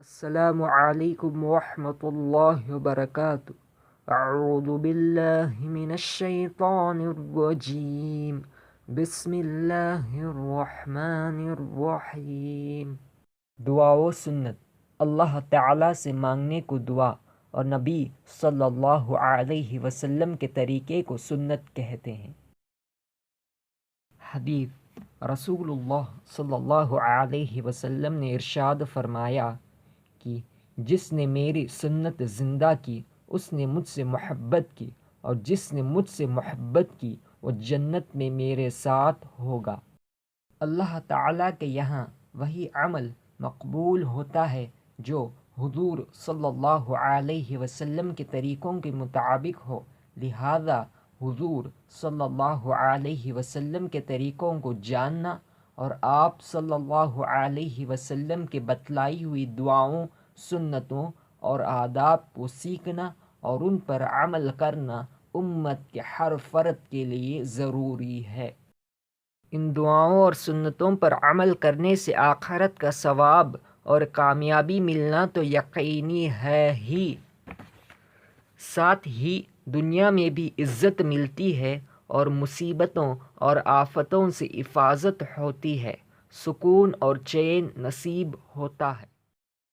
السلام علیکم ورحمۃ اللہ وبرکاتہ۔ اعوذ باللہ من الشیطان الرجیم، بسم اللہ الرحمن الرحیم۔ دعا و سنت، اللہ تعالیٰ سے مانگنے کو دعا اور نبی صلی اللہ علیہ وسلم کے طریقے کو سنت کہتے ہیں۔ حدیث، رسول اللہ صلی اللہ علیہ وسلم نے ارشاد فرمایا کہ جس نے میری سنت زندہ کی اس نے مجھ سے محبت کی، اور جس نے مجھ سے محبت کی وہ جنت میں میرے ساتھ ہوگا۔ اللہ تعالیٰ کے یہاں وہی عمل مقبول ہوتا ہے جو حضور صلی اللہ علیہ وسلم کے طریقوں کے مطابق ہو، لہذا حضور صلی اللہ علیہ وسلم کے طریقوں کو جاننا اور آپ صلی اللہ علیہ وسلم کے بتلائی ہوئی دعاؤں، سنتوں اور آداب کو سیکھنا اور ان پر عمل کرنا امت کے ہر فرد کے لیے ضروری ہے۔ ان دعاؤں اور سنتوں پر عمل کرنے سے آخرت کا ثواب اور کامیابی ملنا تو یقینی ہے ہی، ساتھ ہی دنیا میں بھی عزت ملتی ہے اور مصیبتوں اور آفتوں سے حفاظت ہوتی ہے، سکون اور چین نصیب ہوتا ہے۔